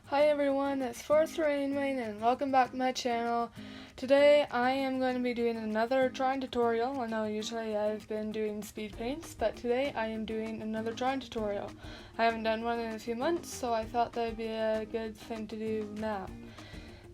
Hi everyone, it's Forrest Rainwayne and welcome back to my channel. Today I am going to be doing another drawing tutorial. I know usually I've been doing speed paints, but today I am doing another drawing tutorial. I haven't done one in a few months, so I thought that would be a good thing to do now.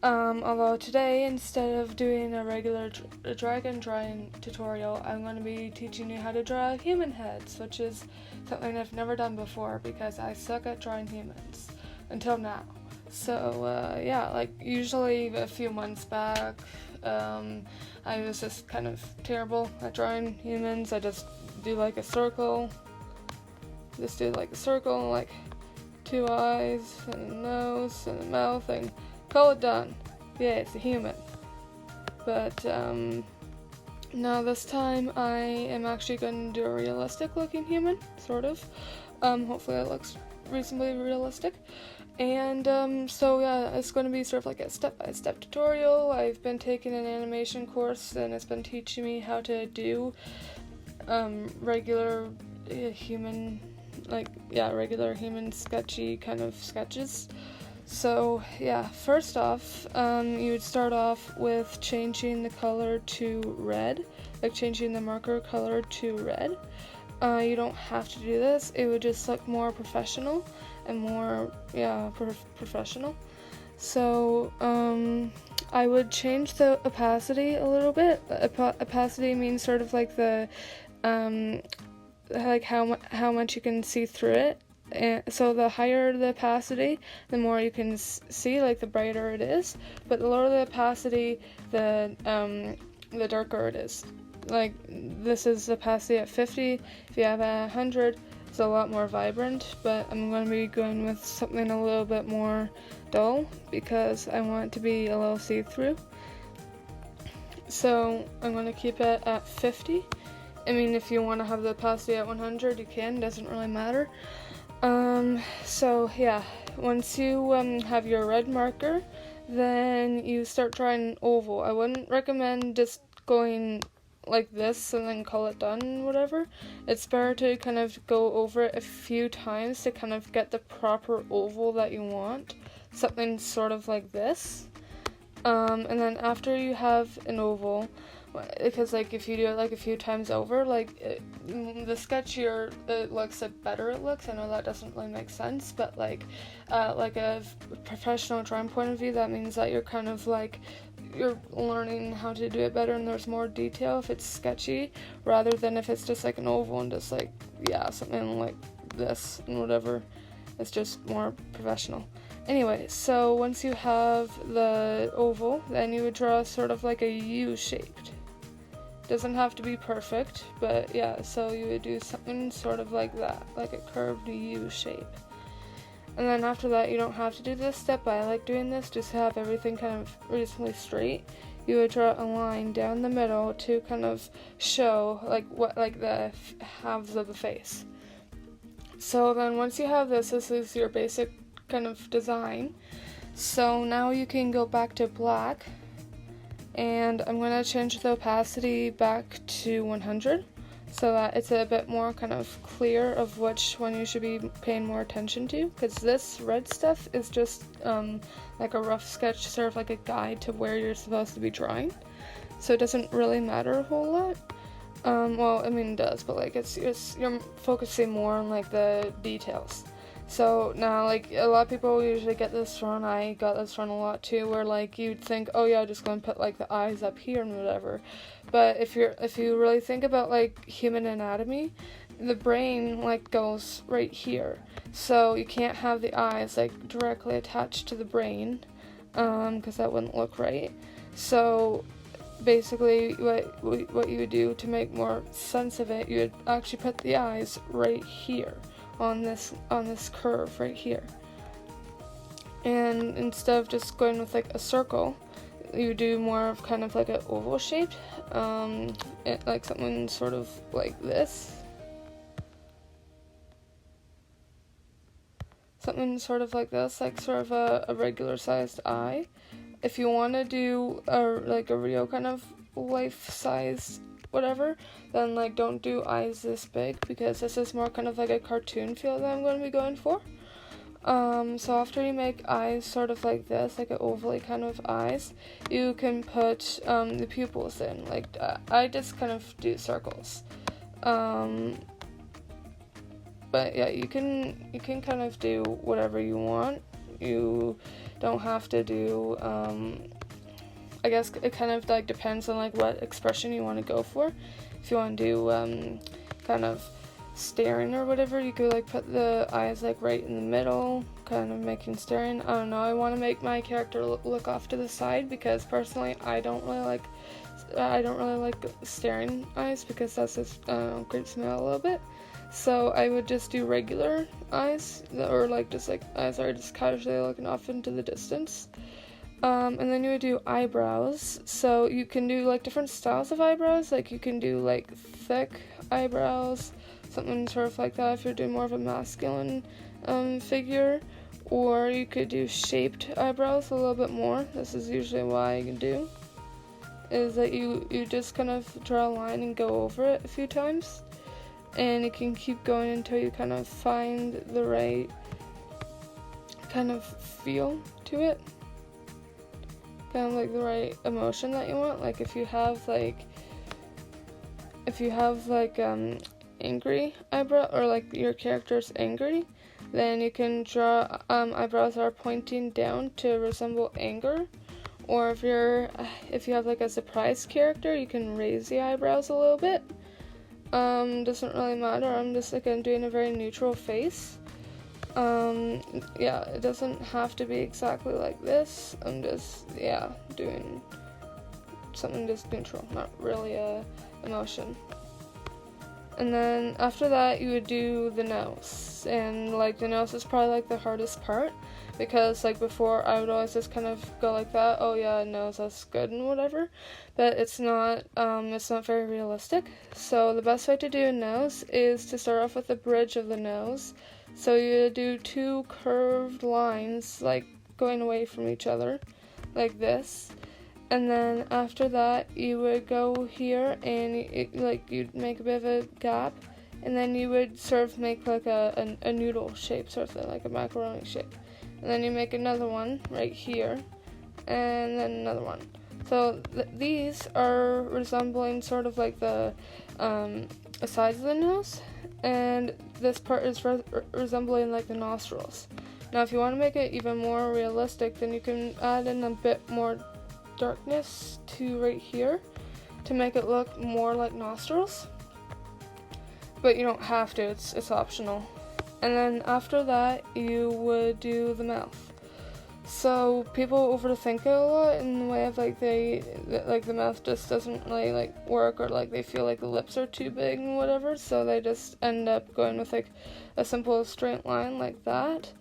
Although today, instead of doing a regular dragon drawing tutorial, I'm going to be teaching you how to draw human heads, which is something I've never done before because I suck at drawing humans until now. So yeah, like usually a few months back, I was just kind of terrible at drawing humans. I just do like a circle, like two eyes and a nose and a mouth and call it done. Yeah, it's a human. But now this time I am actually going to do a realistic looking human, sort of. Hopefully it looks reasonably realistic. And so yeah, it's going to be sort of like a step-by-step tutorial. I've been taking an animation course and it's been teaching me how to do regular human sketchy kind of sketches. So yeah, first off, you would start off with changing the color to red, like changing the marker color to red. You don't have to do this, it would just look more professional and more, professional. So, I would change the opacity a little bit. Opacity means sort of like the, like how much you can see through it. And so the higher the opacity, the more you can see, like the brighter it is. But the lower the opacity, the darker it is. Like this is opacity at 50. If you have 100, it's a lot more vibrant. But I'm going to be going with something a little bit more dull because I want it to be a little see-through. So I'm going to keep it at 50. I mean, if you want to have the opacity at 100, you can. Doesn't really matter. So yeah, once you have your red marker, then you start drawing an oval. I wouldn't recommend just going like this and then call it done, whatever. It's better to kind of go over it a few times to kind of get the proper oval that you want. Something sort of like this. And then after you have an oval, because like if you do it like a few times over, like the sketchier it looks, the better it looks. I know that doesn't really make sense, but like a professional drawing point of view, that means that you're kind of like you're learning how to do it better and there's more detail if it's sketchy rather than if it's just like an oval and just like something like this and whatever. It's just more professional. Anyway, so once you have the oval, then you would draw sort of like a U-shaped. Doesn't have to be perfect, but yeah, so you would do something sort of like that, like a curved U shape. And then after that, you don't have to do this step, but I like doing this just to have everything kind of reasonably straight. You would draw a line down the middle to kind of show like the halves of the face. So then once you have this is your basic kind of design. So now you can go back to black, and I'm going to change the opacity back to 100 so that it's a bit more kind of clear of which one you should be paying more attention to, because this red stuff is just like a rough sketch, sort of like a guide to where you're supposed to be drawing, so it doesn't really matter a whole lot. Well, I mean it does, but like you're focusing more on like the details. So now, like, a lot of people usually get this wrong. I got this wrong a lot too, where like you'd think, oh yeah, just go and put like the eyes up here and whatever. But if you really think about like human anatomy, the brain like goes right here. So you can't have the eyes like directly attached to the brain, because that wouldn't look right. So basically, what you would do to make more sense of it, you would actually put the eyes right here. On this curve right here, and instead of just going with like a circle, you do more of kind of like an oval shaped, like something sort of like this, like sort of a regular sized eye. If you want to do like a real kind of life size whatever, then like don't do eyes this big because this is more kind of like a cartoon feel that I'm going to be going for. So after you make eyes sort of like this, like an ovally kind of eyes, you can put the pupils in. Like I just kind of do circles. But yeah, you can kind of do whatever you want. You don't have to do, I guess it kind of like depends on like what expression you want to go for. If you want to do kind of staring or whatever, you could like put the eyes like right in the middle, kind of making staring. I don't know, I want to make my character look off to the side because personally I don't really like staring eyes because that's just creeps me out a little bit. So I would just do regular eyes, or like just like eyes are just casually looking off into the distance. And then you would do eyebrows. So you can do like different styles of eyebrows. Like you can do like thick eyebrows, something sort of like that if you're doing more of a masculine figure. Or you could do shaped eyebrows a little bit more. This is usually what I can do. Is that you just kind of draw a line and go over it a few times. And you can keep going until you kind of find the right kind of feel to it. Kind of like the right emotion that you want. Like if you have like angry eyebrow, or like your character's angry, then you can draw eyebrows that are pointing down to resemble anger. Or if you have like a surprised character, you can raise the eyebrows a little bit. Doesn't really matter. I'm just like I'm doing a very neutral face. Yeah, it doesn't have to be exactly like this. I'm just doing something just neutral, not really a emotion. And then after that you would do the nose, and like the nose is probably like the hardest part, because like before I would always just kind of go like that, oh yeah, nose, that's good and whatever, but it's not very realistic. So the best way to do a nose is to start off with the bridge of the nose. So you do two curved lines like going away from each other like this. And then after that, you would go here and you'd make a bit of a gap, and then you would sort of make like a noodle shape, sort of like a macaroni shape. And then you make another one right here, and then another one. So these are resembling sort of like the sides of the nose, and this part is resembling like the nostrils. Now, if you want to make it even more realistic, then you can add in a bit more darkness to right here to make it look more like nostrils, but you don't have to, it's optional. And then after that you would do the mouth. So people overthink it a lot in the way of like the mouth just doesn't really like work, or like they feel like the lips are too big and whatever, so they just end up going with like a simple straight line like that.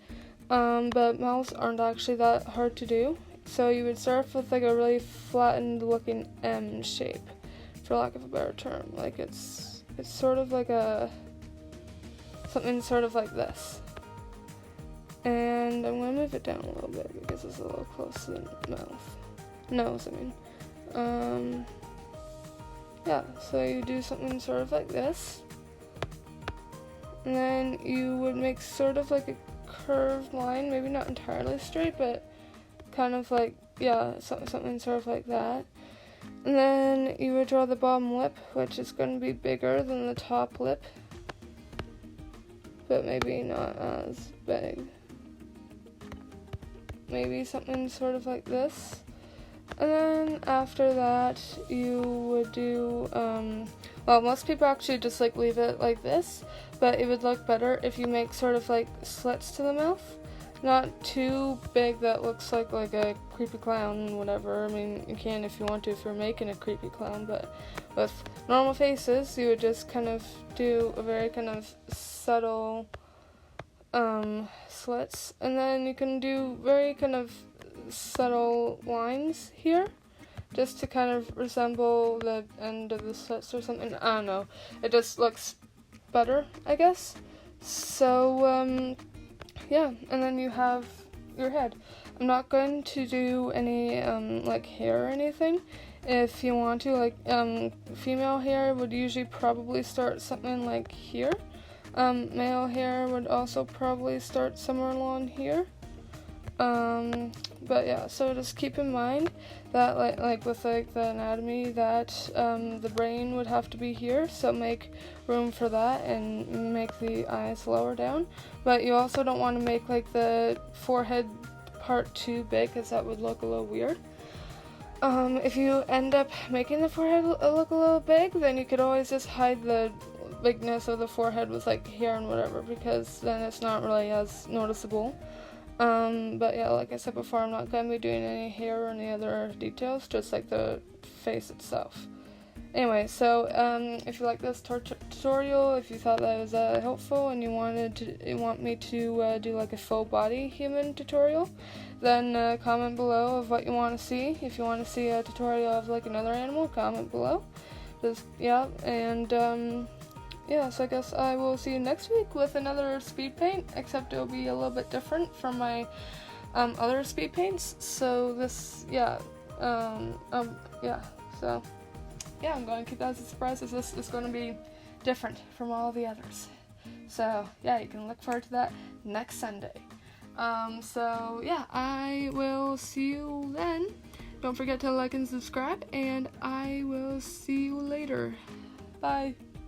But mouths aren't actually that hard to do. So you would start off with like a really flattened looking M shape, for lack of a better term. Like it's sort of like something sort of like this. And I'm gonna move it down a little bit because it's a little close to the nose, I mean. Yeah, so you do something sort of like this. And then you would make sort of like a curved line, maybe not entirely straight, but kind of like, something sort of like that. And then you would draw the bottom lip, which is going to be bigger than the top lip, but maybe not as big. Maybe something sort of like this. And then after that, you would do, most people actually just like leave it like this, but it would look better if you make sort of like slits to the mouth. Not too big that looks like a creepy clown, whatever. I mean, you can if you want to, if you're making a creepy clown, but with normal faces, you would just kind of do a very kind of subtle slits, and then you can do very kind of subtle lines here, just to kind of resemble the end of the slits or something. I don't know. It just looks better, I guess. So, yeah, and then you have your head. I'm not going to do any, like, hair or anything. If you want to, like, female hair would usually probably start something like here. Male hair would also probably start somewhere along here. But yeah, so just keep in mind that like with like the anatomy that the brain would have to be here, so make room for that and make the eyes lower down. But you also don't want to make like the forehead part too big, because that would look a little weird. If you end up making the forehead look a little big, then you could always just hide the bigness of the forehead with like hair and whatever, because then it's not really as noticeable. But yeah, like I said before, I'm not going to be doing any hair or any other details, just like the face itself. Anyway, so if you like this tutorial, if you thought that was helpful and you want me to do like a full body human tutorial, then comment below of what you want to see. If you want to see a tutorial of like another animal, comment below. Just yeah, and yeah, so I guess I will see you next week with another speed paint, except it'll be a little bit different from my other speed paints. So this, yeah, so yeah, I'm going to keep that as a surprise, as this is going to be different from all the others. So yeah, you can look forward to that next Sunday. So yeah, I will see you then. Don't forget to like and subscribe, and I will see you later. Bye.